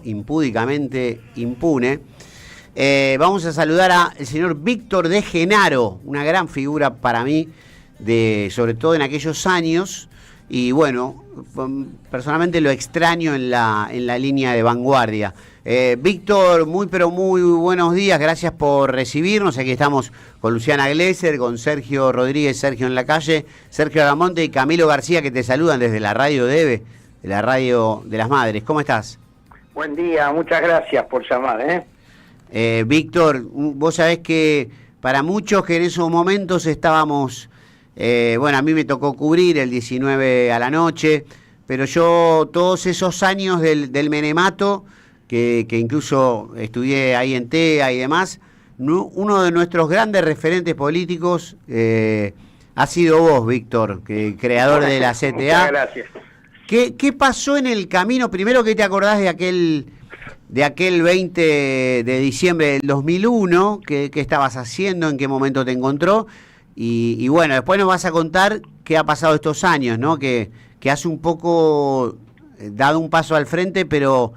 impúdicamente impune. Vamos a saludar al señor Víctor de Genaro, una gran figura para mí, sobre todo en aquellos años, y bueno, personalmente lo extraño en la línea de vanguardia. Víctor, pero muy buenos días, gracias por recibirnos. Aquí estamos con Luciana Glesser, con Sergio Rodríguez, Sergio en la calle, Sergio Aramonte y Camilo García, que te saludan desde la radio de la radio de las Madres. ¿Cómo estás? Buen día, muchas gracias por llamar. Víctor, vos sabés que para muchos que en esos momentos estábamos, bueno, a mí me tocó cubrir el 19 a la noche, pero yo todos esos años del Menemato, que incluso estudié ahí en TEA y demás, uno de nuestros grandes referentes políticos ha sido vos, Víctor, creador de la CTA. Muchas gracias. ¿Qué pasó en el camino? Primero, ¿qué te acordás de aquel 20 de diciembre del 2001? ¿Qué estabas haciendo? ¿En qué momento te encontró? Y bueno, después nos vas a contar qué ha pasado estos años, ¿no? Que has un poco dado un paso al frente, pero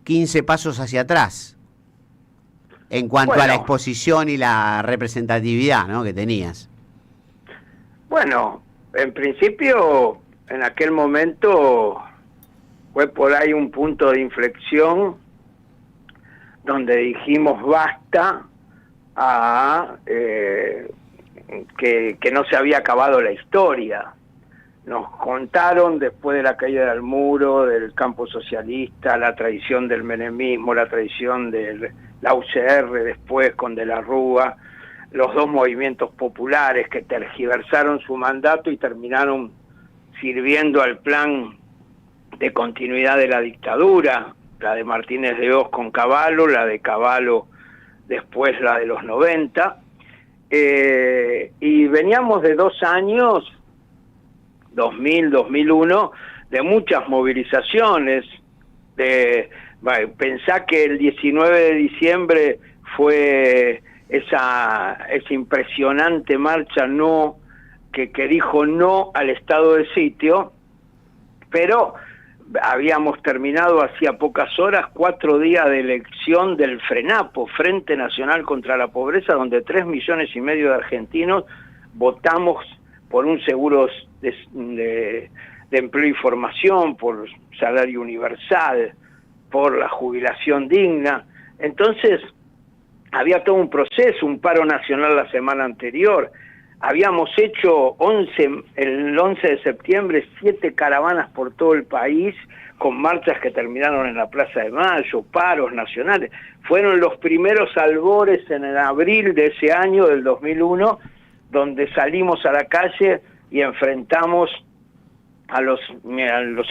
15 pasos hacia atrás en cuanto a la exposición y la representatividad, ¿no?, que tenías. Bueno, en principio, en aquel momento fue por ahí un punto de inflexión donde dijimos basta a que no se había acabado la historia. Nos contaron después de la caída del muro, del campo socialista, la traición del menemismo, la traición de la UCR después con De la Rúa, los dos movimientos populares que tergiversaron su mandato y terminaron sirviendo al plan de continuidad de la dictadura, la de Martínez de Hoz con Cavallo, la de Cavallo después la de los 90, y veníamos de 2 años, 2000, 2001, de muchas movilizaciones. Pensá que el 19 de diciembre fue esa impresionante marcha que dijo no al estado de sitio, pero habíamos terminado hacía pocas horas 4 días de elección del FRENAPO, Frente Nacional contra la Pobreza, donde 3,5 millones de argentinos votamos por un seguro de empleo y formación, por salario universal, por la jubilación digna. Entonces, había todo un proceso, un paro nacional la semana anterior. Habíamos hecho el 11 de septiembre 7 caravanas por todo el país, con marchas que terminaron en la Plaza de Mayo, paros nacionales. Fueron los primeros albores en el abril de ese año, del 2001, donde salimos a la calle y enfrentamos a los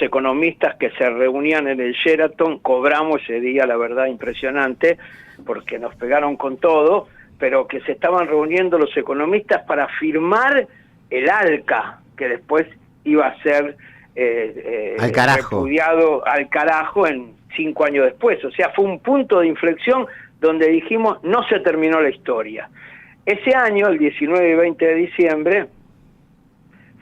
economistas que se reunían en el Sheraton. Cobramos ese día, la verdad, impresionante, porque nos pegaron con todo, pero que se estaban reuniendo los economistas para firmar el ALCA, que después iba a ser repudiado al carajo en 5 años después. O sea, fue un punto de inflexión donde dijimos, no se terminó la historia. Ese año, el 19 y 20 de diciembre,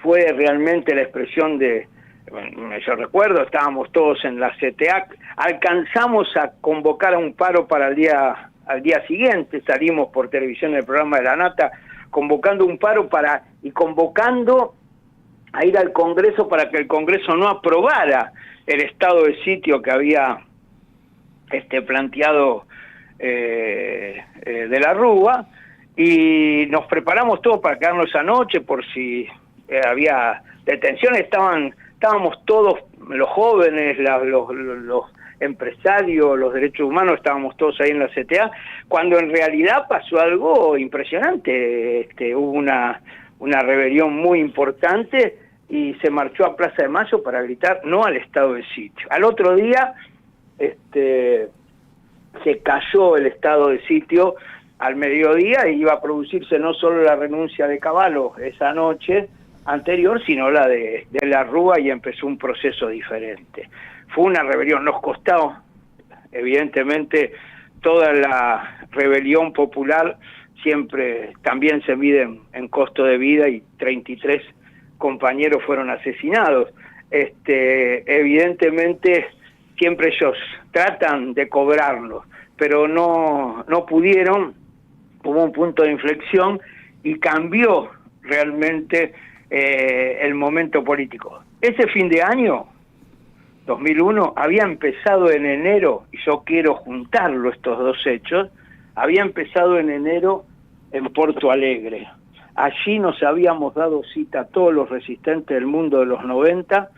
fue realmente la expresión yo recuerdo, estábamos todos en la CTA, alcanzamos a convocar a un paro para al día siguiente, salimos por televisión en el programa de La Nata, convocando un paro y convocando a ir al Congreso para que el Congreso no aprobara el estado de sitio que había planteado De la Rúa, y nos preparamos todos para quedarnos esa noche por si había detenciones. Estábamos todos, los jóvenes, los empresarios, los derechos humanos, estábamos todos ahí en la CTA, cuando en realidad pasó algo impresionante. Hubo una rebelión muy importante y se marchó a Plaza de Mayo para gritar no al estado de sitio. Al otro día se cayó el estado de sitio al mediodía, y iba a producirse no solo la renuncia de Cavallo esa noche anterior, sino la de la Rúa, y empezó un proceso diferente. Fue una rebelión, nos costó, evidentemente, toda la rebelión popular siempre también se mide en costo de vida, y 33 compañeros fueron asesinados. Evidentemente siempre ellos tratan de cobrarlo, pero no pudieron. Hubo un punto de inflexión y cambió realmente el momento político. Ese fin de año, 2001, había empezado en enero, y yo quiero juntarlo estos dos hechos, había empezado en enero en Porto Alegre. Allí nos habíamos dado cita todos los resistentes del mundo de los 90,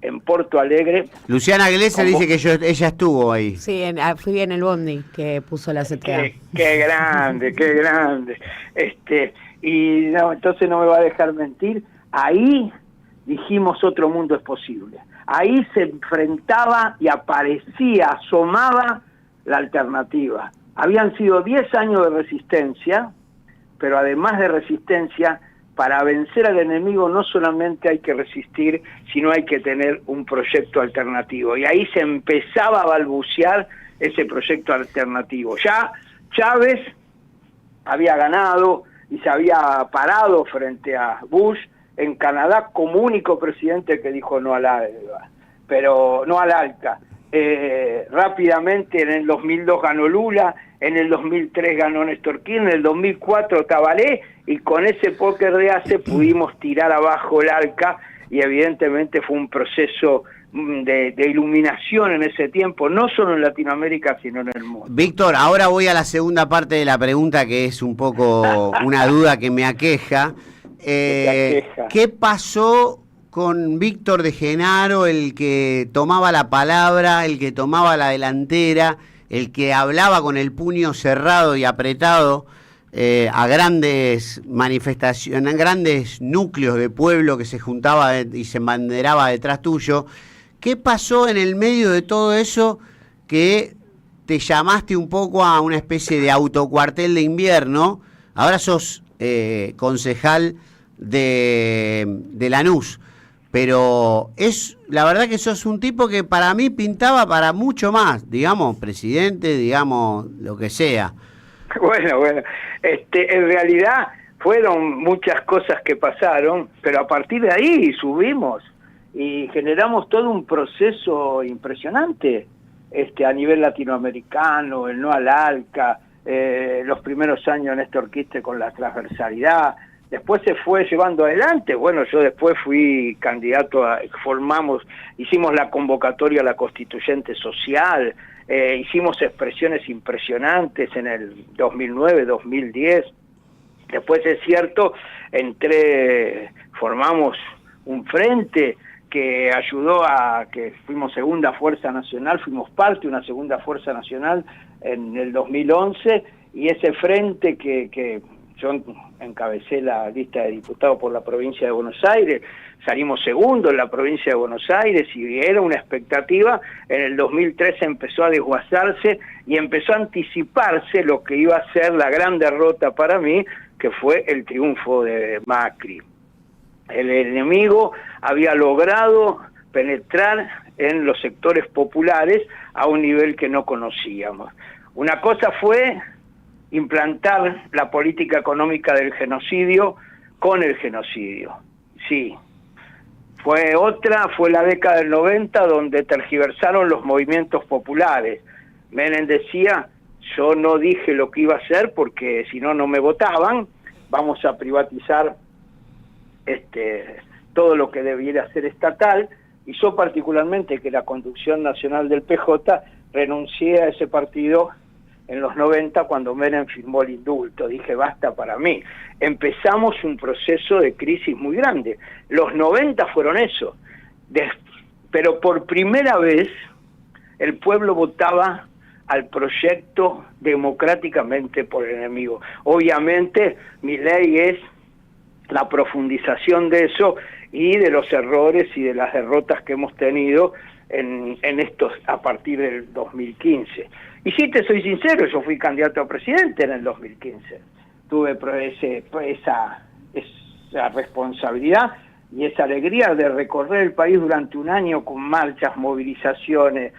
en Porto Alegre. Luciana Glesser dice que ella estuvo ahí. Sí, fui en el bondi que puso la CTA. Qué grande, qué grande. Y no, entonces no me va a dejar mentir. Ahí dijimos otro mundo es posible. Ahí se enfrentaba y aparecía, asomaba la alternativa. Habían sido 10 años de resistencia, pero además de resistencia, para vencer al enemigo no solamente hay que resistir, sino hay que tener un proyecto alternativo. Y ahí se empezaba a balbucear ese proyecto alternativo. Ya Chávez había ganado y se había parado frente a Bush en Canadá como único presidente que dijo no al ALCA, pero no al ALCA. Rápidamente en el 2002 ganó Lula, en el 2003 ganó Néstor Kirchner, en el 2004 Tabaré, y con ese póker de ace pudimos tirar abajo el ALCA, y evidentemente fue un proceso de iluminación en ese tiempo, no solo en Latinoamérica, sino en el mundo. Víctor, ahora voy a la segunda parte de la pregunta, que es un poco una duda que me aqueja. ¿Qué pasó con Víctor de Genaro, el que tomaba la palabra, el que tomaba la delantera, el que hablaba con el puño cerrado y apretado a grandes manifestaciones, grandes núcleos de pueblo que se juntaba y se embanderaba detrás tuyo? ¿Qué pasó en el medio de todo eso que te llamaste un poco a una especie de autocuartel de invierno? Ahora sos concejal de Lanús, pero la verdad que sos un tipo que para mí pintaba para mucho más, digamos, presidente, digamos, lo que sea. Bueno, en realidad fueron muchas cosas que pasaron, pero a partir de ahí subimos y generamos todo un proceso impresionante a nivel latinoamericano, el no al ALCA, los primeros años de Néstor Kirchner con la transversalidad. Después se fue llevando adelante. Bueno, yo después fui candidato hicimos la convocatoria a la constituyente social, hicimos expresiones impresionantes en el 2009, 2010. Después es cierto, formamos un frente que ayudó a que fuimos segunda fuerza nacional, fuimos parte de una segunda fuerza nacional en el 2011, y ese frente que yo encabecé la lista de diputados por la provincia de Buenos Aires, salimos segundo en la provincia de Buenos Aires y era una expectativa. En el 2013 empezó a desguazarse y empezó a anticiparse lo que iba a ser la gran derrota para mí, que fue el triunfo de Macri. El enemigo había logrado penetrar en los sectores populares a un nivel que no conocíamos. Una cosa fue implantar la política económica del genocidio con el genocidio. Sí. Fue la década del 90 donde tergiversaron los movimientos populares. Menem decía, yo no dije lo que iba a hacer porque si no, no me votaban, vamos a privatizar todo lo que debiera ser estatal, y yo particularmente, que la conducción nacional del PJ, renuncié a ese partido en los 90 cuando Menem firmó el indulto. Dije, basta para mí. Empezamos un proceso de crisis muy grande. Los 90 fueron eso. Pero por primera vez el pueblo votaba al proyecto democráticamente por el enemigo. Obviamente mi ley es la profundización de eso y de los errores y de las derrotas que hemos tenido en estos a partir del 2015. Y sí, te soy sincero, yo fui candidato a presidente en el 2015. Tuve esa responsabilidad y esa alegría de recorrer el país durante un año con marchas, movilizaciones,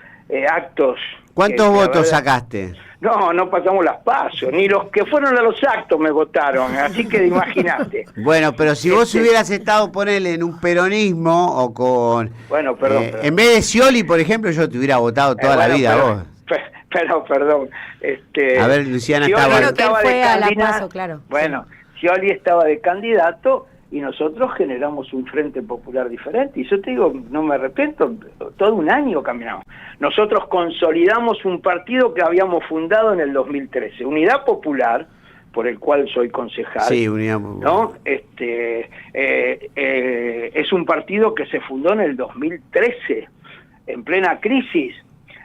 actos. ¿Cuántos que, votos verdad, sacaste? No pasamos las pasos, ni los que fueron a los actos me votaron, así que imagínate. Bueno, pero si vos hubieras estado, ponele, en un peronismo o con... Bueno, perdón. En vez de Scioli, por ejemplo, yo te hubiera votado toda la vida vos. Pero, perdón. A ver, Luciana Scioli estaba... que él fue a la candidato. PASO, claro. Bueno, Scioli estaba de candidato y nosotros generamos un Frente Popular diferente. Y yo te digo, no me arrepiento, todo un año caminamos. Nosotros consolidamos un partido que habíamos fundado en el 2013, Unidad Popular, por el cual soy concejal. Sí, Unidad Popular. ¿No? Es un partido que se fundó en el 2013, en plena crisis,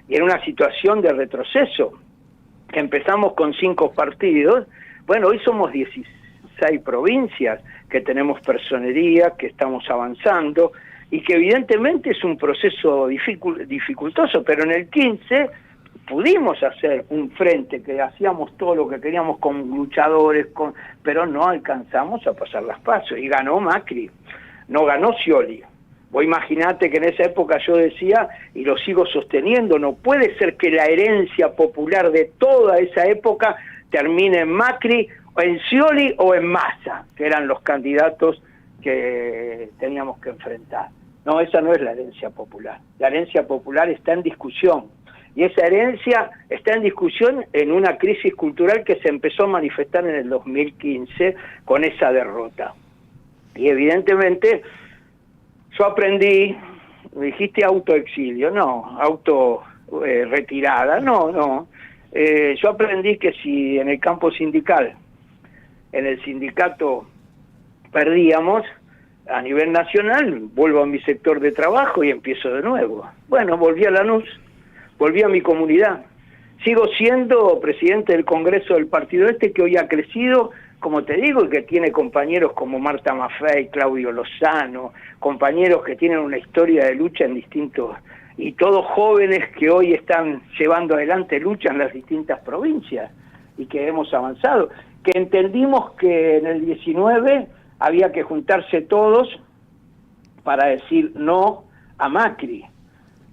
y en una situación de retroceso. Empezamos con 5 partidos, bueno, hoy somos 16 provincias, que tenemos personería, que estamos avanzando, y que evidentemente es un proceso dificultoso, pero en el 15 pudimos hacer un frente, que hacíamos todo lo que queríamos con luchadores, pero no alcanzamos a pasar las pasos, y ganó Macri, no ganó Scioli. Vos imaginate que en esa época yo decía, y lo sigo sosteniendo, no puede ser que la herencia popular de toda esa época termine en Macri, o en Scioli o en Massa, que eran los candidatos que teníamos que enfrentar. No, esa no es la herencia popular. La herencia popular está en discusión. Y esa herencia está en discusión en una crisis cultural que se empezó a manifestar en el 2015 con esa derrota. Y evidentemente yo aprendí, me dijiste autoexilio, no, retirada, no. Yo aprendí que si en el campo sindical, en el sindicato perdíamos, a nivel nacional, vuelvo a mi sector de trabajo y empiezo de nuevo. Bueno, volví a Lanús, volví a mi comunidad. Sigo siendo presidente del Congreso del Partido que hoy ha crecido, como te digo, y que tiene compañeros como Marta Maffei, Claudio Lozano, compañeros que tienen una historia de lucha en distintos, y todos jóvenes que hoy están llevando adelante lucha en las distintas provincias, y que hemos avanzado. Que entendimos que en el 19 había que juntarse todos para decir no a Macri,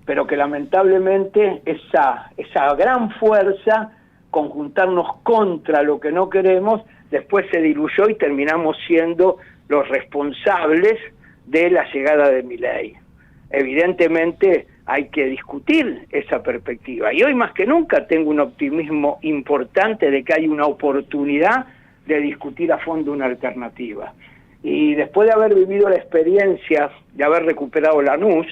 pero que lamentablemente esa gran fuerza, conjuntarnos contra lo que no queremos, después se diluyó y terminamos siendo los responsables de la llegada de Milei. Evidentemente hay que discutir esa perspectiva, y hoy más que nunca tengo un optimismo importante de que hay una oportunidad de discutir a fondo una alternativa. Y después de haber vivido la experiencia de haber recuperado Lanús,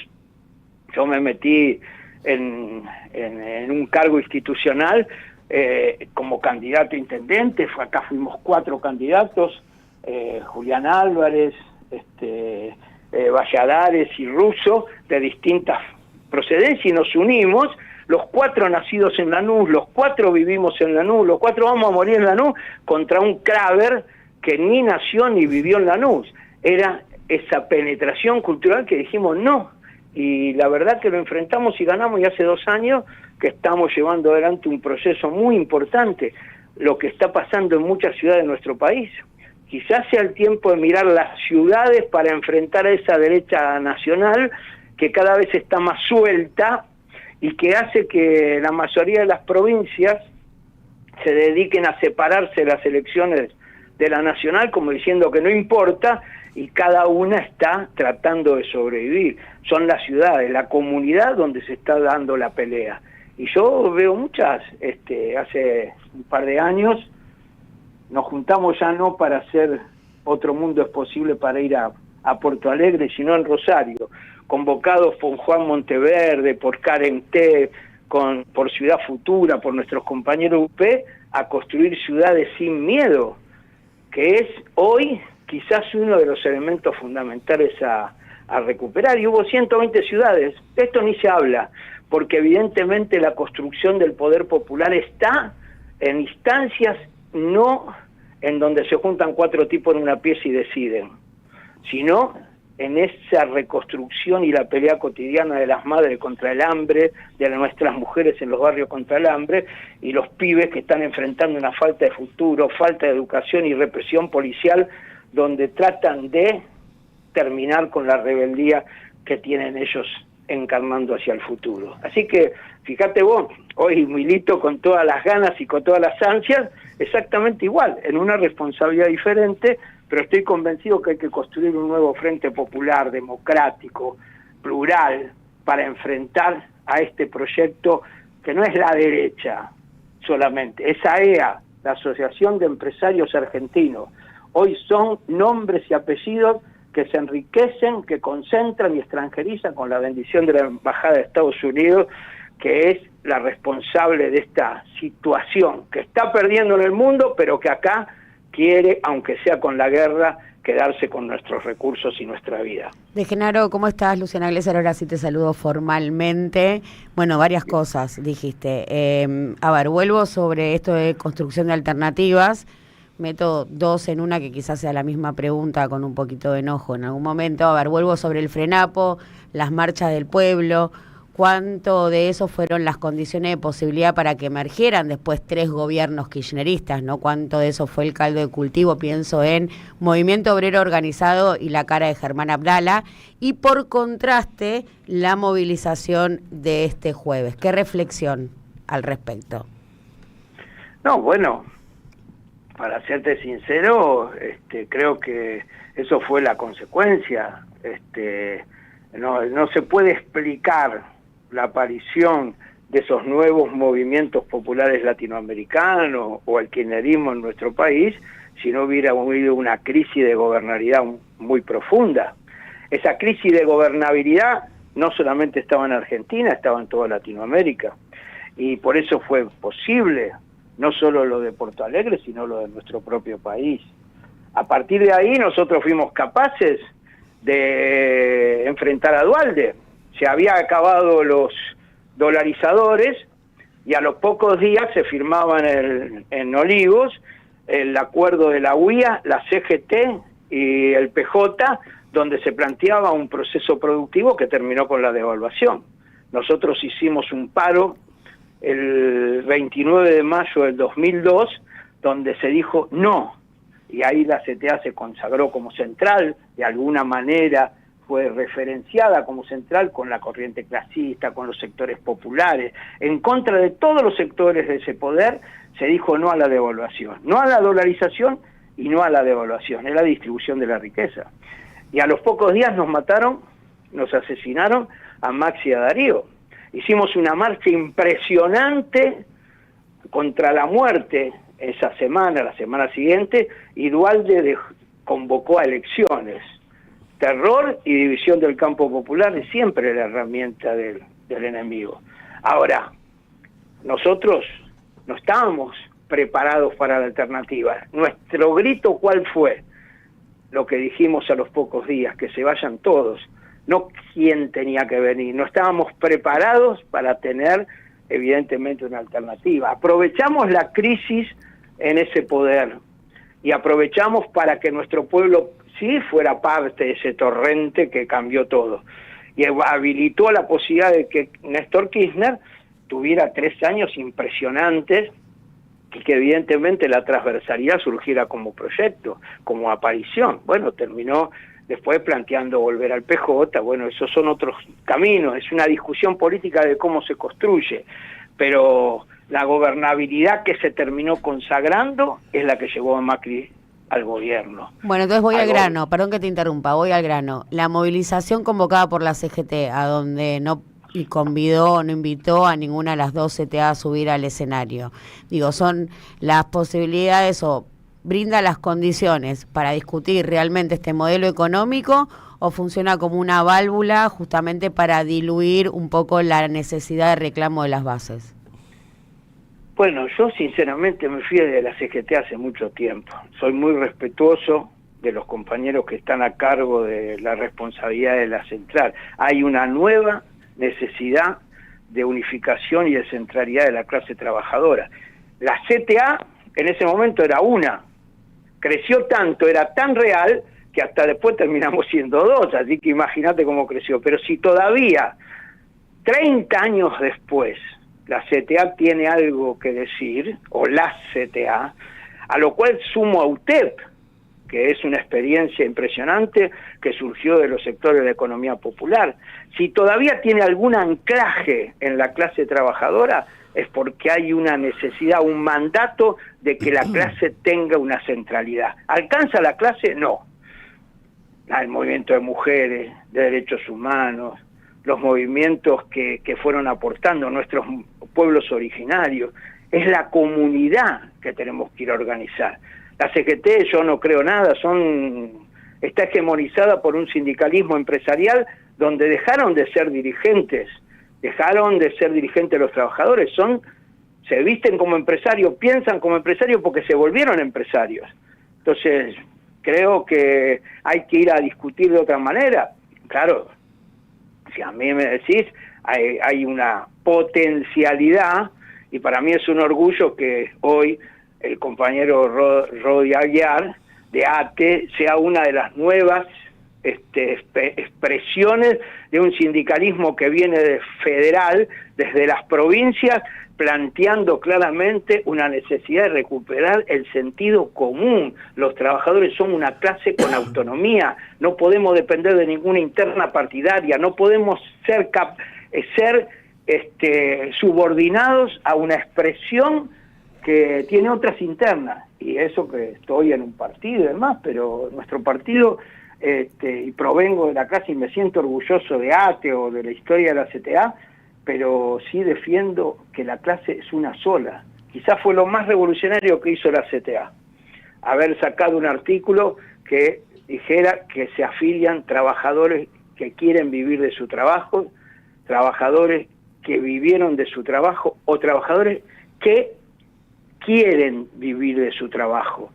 yo me metí en un cargo institucional como candidato a intendente. Acá fuimos 4 candidatos, Julián Álvarez, Valladares y Russo, de distintas procedencias, y nos unimos, los 4 nacidos en Lanús, los 4 vivimos en Lanús, los 4 vamos a morir en Lanús, contra un Kraber que ni nació ni vivió en Lanús. Era esa penetración cultural que dijimos no, y la verdad que lo enfrentamos y ganamos, y hace 2 años que estamos llevando adelante un proceso muy importante, lo que está pasando en muchas ciudades de nuestro país. Quizás sea el tiempo de mirar las ciudades para enfrentar a esa derecha nacional que cada vez está más suelta y que hace que la mayoría de las provincias se dediquen a separarse de las elecciones de la nacional, como diciendo que no importa, y cada una está tratando de sobrevivir. Son las ciudades, la comunidad donde se está dando la pelea. Y yo veo muchas, hace un par de años, nos juntamos ya no para hacer Otro Mundo es Posible para ir a Porto Alegre, sino en Rosario, convocados por Juan Monteverde, por Karen T., por Ciudad Futura, por nuestros compañeros UP, a construir ciudades sin miedo, que es hoy quizás uno de los elementos fundamentales a recuperar. Y hubo 120 ciudades, esto ni se habla, porque evidentemente la construcción del poder popular está en instancias, no en donde se juntan 4 tipos en una pieza y deciden, sino en esa reconstrucción y la pelea cotidiana de las madres contra el hambre, de nuestras mujeres en los barrios contra el hambre, y los pibes que están enfrentando una falta de futuro, falta de educación y represión policial, donde tratan de terminar con la rebeldía que tienen ellos encarnando hacia el futuro. Así que, fíjate vos, hoy milito con todas las ganas y con todas las ansias, exactamente igual, en una responsabilidad diferente, pero estoy convencido que hay que construir un nuevo frente popular, democrático, plural, para enfrentar a este proyecto que no es la derecha solamente, es AEA, la Asociación de Empresarios Argentinos. Hoy son nombres y apellidos que se enriquecen, que concentran y extranjerizan con la bendición de la Embajada de Estados Unidos, que es la responsable de esta situación, que está perdiendo en el mundo, pero que acá quiere, aunque sea con la guerra, quedarse con nuestros recursos y nuestra vida. De Genaro, ¿cómo estás? Luciana Glesser, ahora sí te saludo formalmente. Bueno, varias cosas dijiste. A ver, vuelvo sobre esto de construcción de alternativas. Meto dos en una que quizás sea la misma pregunta con un poquito de enojo en algún momento. A ver, vuelvo sobre el Frenapo, las marchas del pueblo. ¿Cuánto de eso fueron las condiciones de posibilidad para que emergieran después 3 gobiernos kirchneristas, ¿no? ¿Cuánto de eso fue el caldo de cultivo? Pienso en Movimiento Obrero Organizado y la cara de Germán Abdala. Y por contraste, la movilización de este jueves. ¿Qué reflexión al respecto? No, bueno, para serte sincero, creo que eso fue la consecuencia. No se puede explicar la aparición de esos nuevos movimientos populares latinoamericanos o el kirchnerismo en nuestro país si no hubiera habido una crisis de gobernabilidad muy profunda. Esa crisis de gobernabilidad no solamente estaba en Argentina, estaba en toda Latinoamérica, y por eso fue posible no solo lo de Porto Alegre, sino lo de nuestro propio país. A partir de ahí nosotros fuimos capaces de enfrentar a Duhalde. Se había acabado los dolarizadores y a los pocos días se firmaban en Olivos el acuerdo de la UIA, la CGT y el PJ, donde se planteaba un proceso productivo que terminó con la devaluación. Nosotros hicimos un paro el 29 de mayo del 2002, donde se dijo no, y ahí la CTA se consagró como central, de alguna manera fue referenciada como central con la corriente clasista, con los sectores populares, en contra de todos los sectores de ese poder, se dijo no a la devaluación, no a la dolarización y no a la devaluación, es la distribución de la riqueza. Y a los pocos días nos mataron, nos asesinaron a Max y a Darío. Hicimos una marcha impresionante contra la muerte esa semana, la semana siguiente, y Duhalde convocó a elecciones. Terror y división del campo popular es siempre la herramienta del enemigo. Ahora, nosotros no estábamos preparados para la alternativa. Nuestro grito, ¿cuál fue? Lo que dijimos a los pocos días, que se vayan todos. No quién tenía que venir. No estábamos preparados para tener, evidentemente, una alternativa. Aprovechamos la crisis en ese poder y aprovechamos para que nuestro pueblo sí fuera parte de ese torrente que cambió todo y habilitó la posibilidad de que Néstor Kirchner tuviera 3 años impresionantes y que evidentemente la transversalidad surgiera como proyecto, como aparición. Bueno, terminó después planteando volver al PJ, bueno, esos son otros caminos, es una discusión política de cómo se construye, pero la gobernabilidad que se terminó consagrando es la que llevó a Macri al gobierno. Bueno, entonces voy al grano, perdón que te interrumpa, voy al grano. La movilización convocada por la CGT, a donde no invitó a ninguna de las dos CTA a subir al escenario. Digo, son las posibilidades o brinda las condiciones para discutir realmente este modelo económico o funciona como una válvula justamente para diluir un poco la necesidad de reclamo de las bases. Bueno, yo sinceramente me fui de la CGT hace mucho tiempo. Soy muy respetuoso de los compañeros que están a cargo de la responsabilidad de la central. Hay una nueva necesidad de unificación y de centralidad de la clase trabajadora. La CTA en ese momento era una. Creció tanto, era tan real, que hasta después terminamos siendo 2, así que imagínate cómo creció. Pero si todavía, 30 años después, la CTA tiene algo que decir, o la CTA, a lo cual sumo a UTEP, que es una experiencia impresionante que surgió de los sectores de la economía popular. Si todavía tiene algún anclaje en la clase trabajadora, es porque hay una necesidad, un mandato de que la clase tenga una centralidad. ¿Alcanza la clase? No. El movimiento de mujeres, de derechos humanos, los movimientos que fueron aportando nuestros pueblos originarios, es la comunidad que tenemos que ir a organizar. La CGT, yo no creo nada, está hegemonizada por un sindicalismo empresarial donde dejaron de ser dirigentes los trabajadores, se visten como empresarios, piensan como empresarios porque se volvieron empresarios. Entonces, creo que hay que ir a discutir de otra manera. Claro, si a mí me decís, hay una potencialidad, y para mí es un orgullo que hoy el compañero Rodi Aguiar de ATE sea una de las nuevas expresiones de un sindicalismo que viene de federal, desde las provincias, planteando claramente una necesidad de recuperar el sentido común. Los trabajadores son una clase con autonomía, no podemos depender de ninguna interna partidaria, no podemos ser subordinados a una expresión que tiene otras internas, y eso que estoy en un partido y demás, pero nuestro partido, y provengo de la clase y me siento orgulloso de ATE o de la historia de la CTA, pero sí defiendo que la clase es una sola. Quizás fue lo más revolucionario que hizo la CTA, haber sacado un artículo que dijera que se afilian trabajadores que quieren vivir de su trabajo, trabajadores que vivieron de su trabajo o trabajadores que quieren vivir de su trabajo.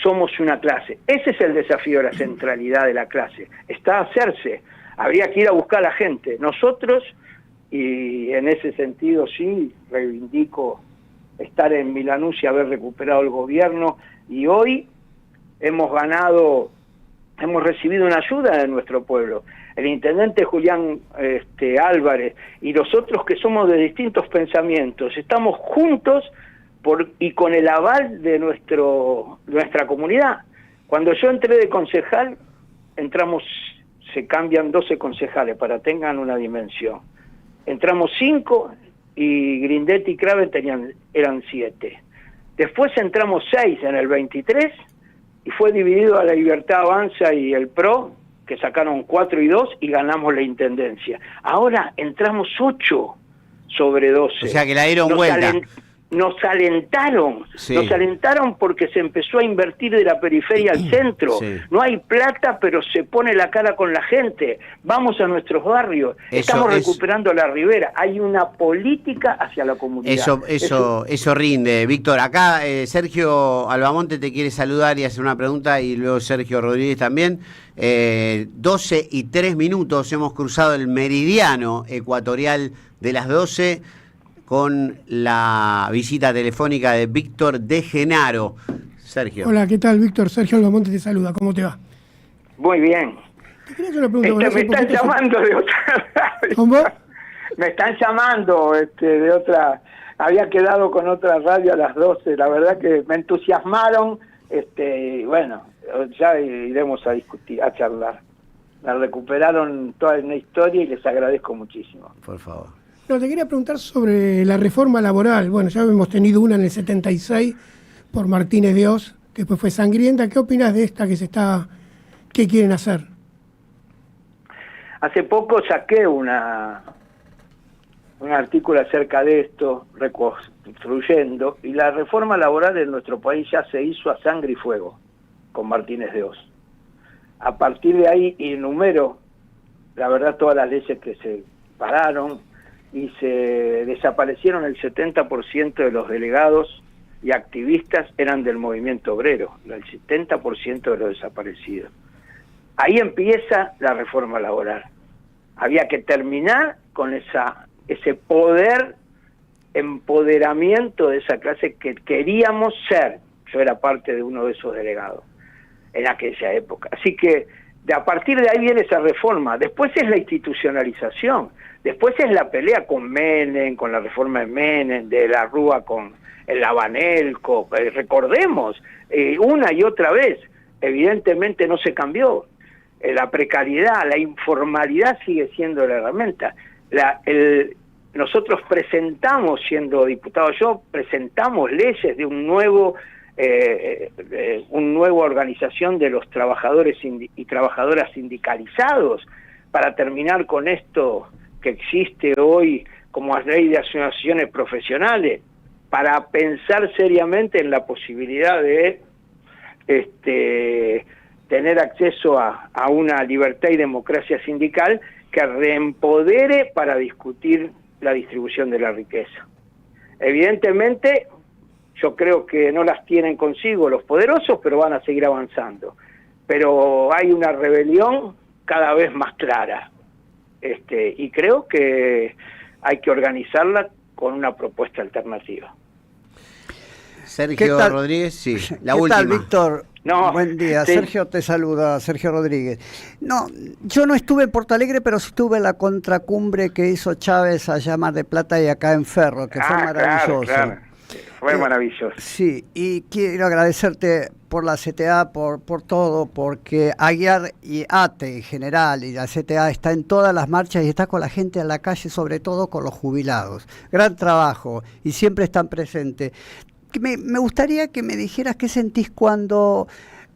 Somos una clase. Ese es el desafío de la centralidad de la clase. Está a hacerse. Habría que ir a buscar a la gente. Nosotros, y en ese sentido sí, reivindico estar en Milanús y haber recuperado el gobierno, y hoy hemos recibido una ayuda de nuestro pueblo. El intendente Julián Álvarez y nosotros que somos de distintos pensamientos, estamos juntos y con el aval de nuestra comunidad. Cuando yo entré de concejal, se cambian 12 concejales para que tengan una dimensión. Entramos 5 y Grindetti y Craven eran 7. Después entramos 6 en el 23 y fue dividido a la Libertad Avanza y el PRO, que sacaron 4 y 2 y ganamos la intendencia. Ahora entramos 8 sobre 12. O sea que la dieron vuelta. Nos alentaron, sí. Nos alentaron porque se empezó a invertir de la periferia al centro. Sí. No hay plata, pero se pone la cara con la gente. Vamos a nuestros barrios. Estamos recuperando la ribera. Hay una política hacia la comunidad. Eso rinde. Víctor, acá Sergio Albamonte te quiere saludar y hacer una pregunta, y luego Sergio Rodríguez también. 12:03, hemos cruzado el meridiano ecuatorial de las 12 con la visita telefónica de Víctor de Genaro. Sergio. Hola, ¿qué tal, Víctor? Sergio Albamonte te saluda. ¿Cómo te va? Muy bien. Te quería hacer una pregunta. Me están llamando de otra radio. ¿Cómo? Me están llamando de otra. Había quedado con otra radio a las 12. La verdad que me entusiasmaron. Bueno, ya iremos a discutir, a charlar. Me recuperaron toda una historia y les agradezco muchísimo. Por favor. No, te quería preguntar sobre la reforma laboral. Bueno, ya hemos tenido una en el 76 por Martínez de Oz, que después fue sangrienta. ¿Qué opinas de esta qué quieren hacer? Hace poco saqué un artículo acerca de esto, reconstruyendo, y la reforma laboral en nuestro país ya se hizo a sangre y fuego con Martínez de Oz. A partir de ahí enumero, la verdad, todas las leyes que se pararon, y se desaparecieron. El 70% de los delegados y activistas eran del movimiento obrero, el 70% de los desaparecidos. Ahí empieza la reforma laboral. Había que terminar con ese empoderamiento de esa clase que queríamos ser. Yo era parte de uno de esos delegados en aquella época. Así que a partir de ahí viene esa reforma. Después es la institucionalización. Después es la pelea con Menem, con la reforma de Menem, de la Rúa con el Abanelco. Recordemos una y otra vez evidentemente no se cambió. La precariedad, la informalidad sigue siendo la herramienta. Nosotros presentamos, siendo diputados yo, presentamos leyes de una nueva organización de los trabajadores y trabajadoras sindicalizados para terminar con esto que existe hoy como ley de asociaciones profesionales, para pensar seriamente en la posibilidad de tener acceso a una libertad y democracia sindical que reempodere para discutir la distribución de la riqueza. Evidentemente, yo creo que no las tienen consigo los poderosos, pero van a seguir avanzando. Pero hay una rebelión cada vez más clara, y creo que hay que organizarla con una propuesta alternativa. Sergio Rodríguez, sí, la última. ¿Qué tal, Víctor? No, buen día, sí. Sergio te saluda, Sergio Rodríguez. No, yo no estuve en Porto Alegre, pero sí estuve en la contracumbre que hizo Chávez allá en Mar del Plata y acá en Ferro, que fue maravilloso. Claro. Fue maravilloso. Sí, y quiero agradecerte por la CTA, por todo, porque Aguiar y ATE en general, y la CTA está en todas las marchas y está con la gente en la calle, sobre todo con los jubilados. Gran trabajo, y siempre están presentes. Me gustaría que me dijeras qué sentís cuando,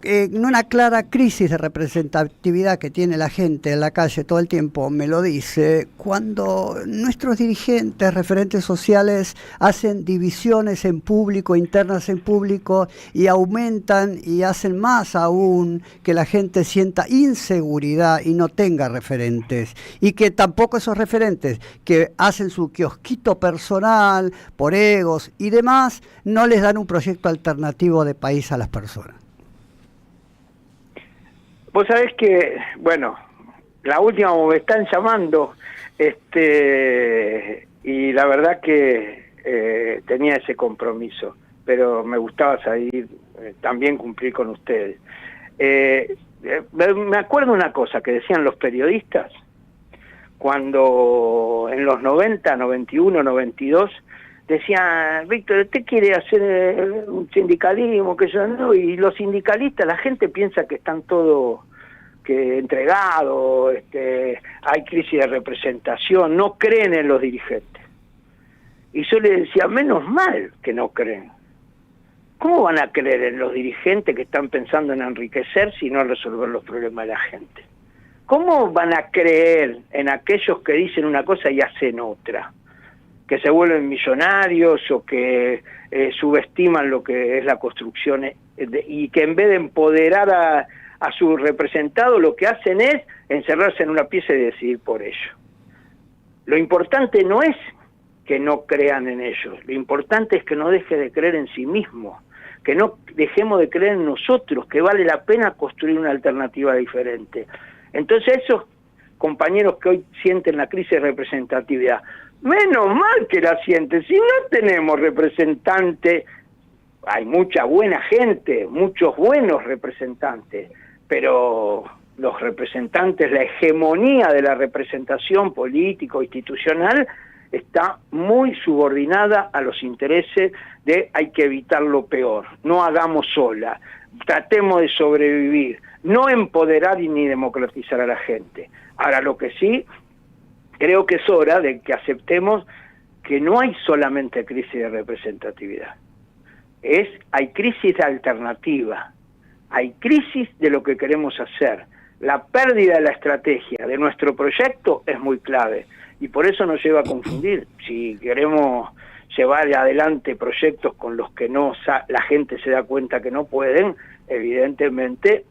en una clara crisis de representatividad que tiene la gente en la calle todo el tiempo, me lo dice, cuando nuestros dirigentes, referentes sociales, hacen divisiones en público, internas en público, y aumentan y hacen más aún que la gente sienta inseguridad y no tenga referentes, y que tampoco esos referentes que hacen su kiosquito personal por egos y demás, no les dan un proyecto alternativo de país a las personas. Vos sabés que, bueno, la última me están llamando, y la verdad que tenía ese compromiso, pero me gustaba salir, también cumplir con ustedes. Me acuerdo una cosa que decían los periodistas, cuando en los 90, 91, 92, decían, Víctor, ¿usted quiere hacer un sindicalismo? Que yo no, y los sindicalistas, la gente piensa que están todos entregados, hay crisis de representación, no creen en los dirigentes. Y yo les decía, menos mal que no creen. ¿Cómo van a creer en los dirigentes que están pensando en enriquecerse y no en resolver los problemas de la gente? ¿Cómo van a creer en aquellos que dicen una cosa y hacen otra? Que se vuelven millonarios o que subestiman lo que es la construcción y que en vez de empoderar a su representado, lo que hacen es encerrarse en una pieza y decidir por ellos. Lo importante no es que no crean en ellos, lo importante es que no deje de creer en sí mismo, que no dejemos de creer en nosotros, que vale la pena construir una alternativa diferente. Entonces esos compañeros que hoy sienten la crisis de representatividad, menos mal que la sienten, si no tenemos representantes, hay mucha buena gente, muchos buenos representantes, pero los representantes, la hegemonía de la representación político-institucional está muy subordinada a los intereses de hay que evitar lo peor, no hagamos sola, tratemos de sobrevivir, no empoderar ni democratizar a la gente. Ahora, lo que sí, creo que es hora de que aceptemos que no hay solamente crisis de representatividad, hay crisis de alternativa, hay crisis de lo que queremos hacer. La pérdida de la estrategia de nuestro proyecto es muy clave y por eso nos lleva a confundir. Si queremos llevar adelante proyectos con los que la gente se da cuenta que no pueden, evidentemente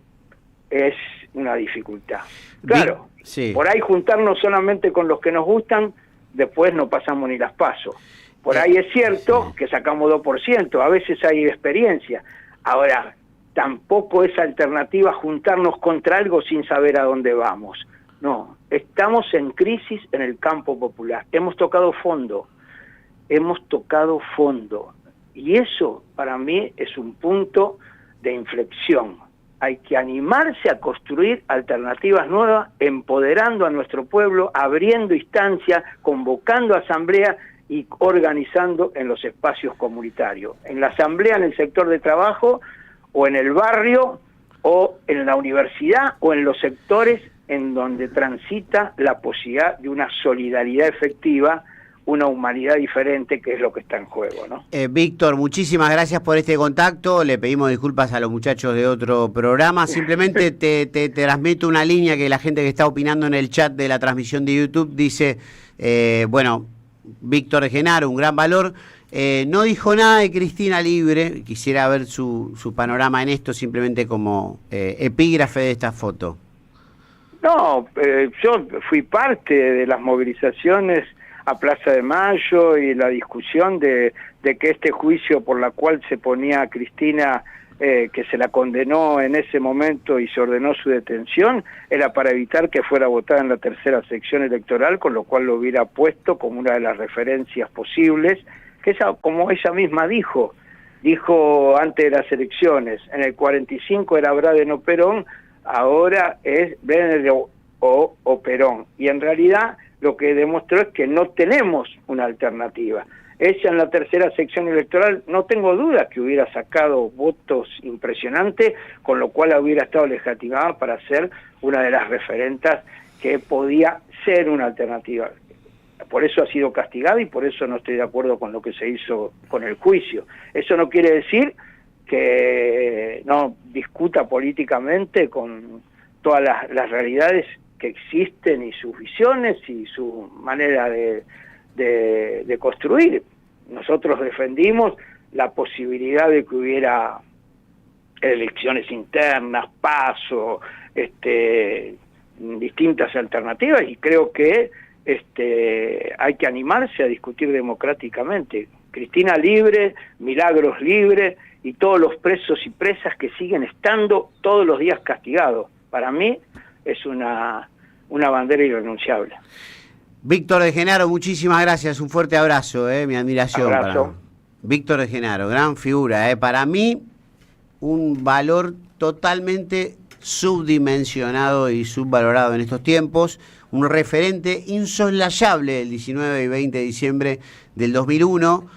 es una dificultad. Claro, sí. Por ahí juntarnos solamente con los que nos gustan, después no pasamos ni las pasos. Por ahí es cierto que sacamos 2%, a veces hay experiencia. Ahora, tampoco es alternativa juntarnos contra algo sin saber a dónde vamos. No, estamos en crisis en el campo popular. Hemos tocado fondo. Y eso, para mí, es un punto de inflexión. Hay que animarse a construir alternativas nuevas, empoderando a nuestro pueblo, abriendo instancias, convocando asambleas y organizando en los espacios comunitarios. En la asamblea, en el sector de trabajo, o en el barrio, o en la universidad o en los sectores en donde transita la posibilidad de una solidaridad efectiva, una humanidad diferente, que es lo que está en juego, ¿no? Víctor, muchísimas gracias por este contacto. Le pedimos disculpas a los muchachos de otro programa. Simplemente te transmito una línea que la gente que está opinando en el chat de la transmisión de YouTube dice, bueno, Víctor de Genaro, un gran valor. No dijo nada de Cristina Libre. Quisiera ver su panorama en esto, simplemente como epígrafe de esta foto. No, yo fui parte de las movilizaciones a Plaza de Mayo y la discusión de que este juicio por la cual se ponía a Cristina, que se la condenó en ese momento y se ordenó su detención, era para evitar que fuera votada en la tercera sección electoral, con lo cual lo hubiera puesto como una de las referencias posibles, que esa, como ella misma dijo antes de las elecciones, en el 45 era Braden o Perón, ahora es Braden o Perón, y en realidad lo que demostró es que no tenemos una alternativa. Ella en la tercera sección electoral, no tengo duda que hubiera sacado votos impresionantes, con lo cual hubiera estado legitimada para ser una de las referentas que podía ser una alternativa. Por eso ha sido castigada y por eso no estoy de acuerdo con lo que se hizo con el juicio. Eso no quiere decir que no discuta políticamente con todas las realidades que existen y sus visiones y su manera de construir. Nosotros defendimos la posibilidad de que hubiera elecciones internas, paso, distintas alternativas, y creo que hay que animarse a discutir democráticamente. Cristina libre, Milagros libre y todos los presos y presas que siguen estando todos los días castigados. Para mí es una bandera irrenunciable. Víctor de Genaro, muchísimas gracias, un fuerte abrazo, mi admiración. Abrazo. Víctor de Genaro, gran figura, para mí un valor totalmente subdimensionado y subvalorado en estos tiempos, un referente insoslayable el 19 y 20 de diciembre del 2001,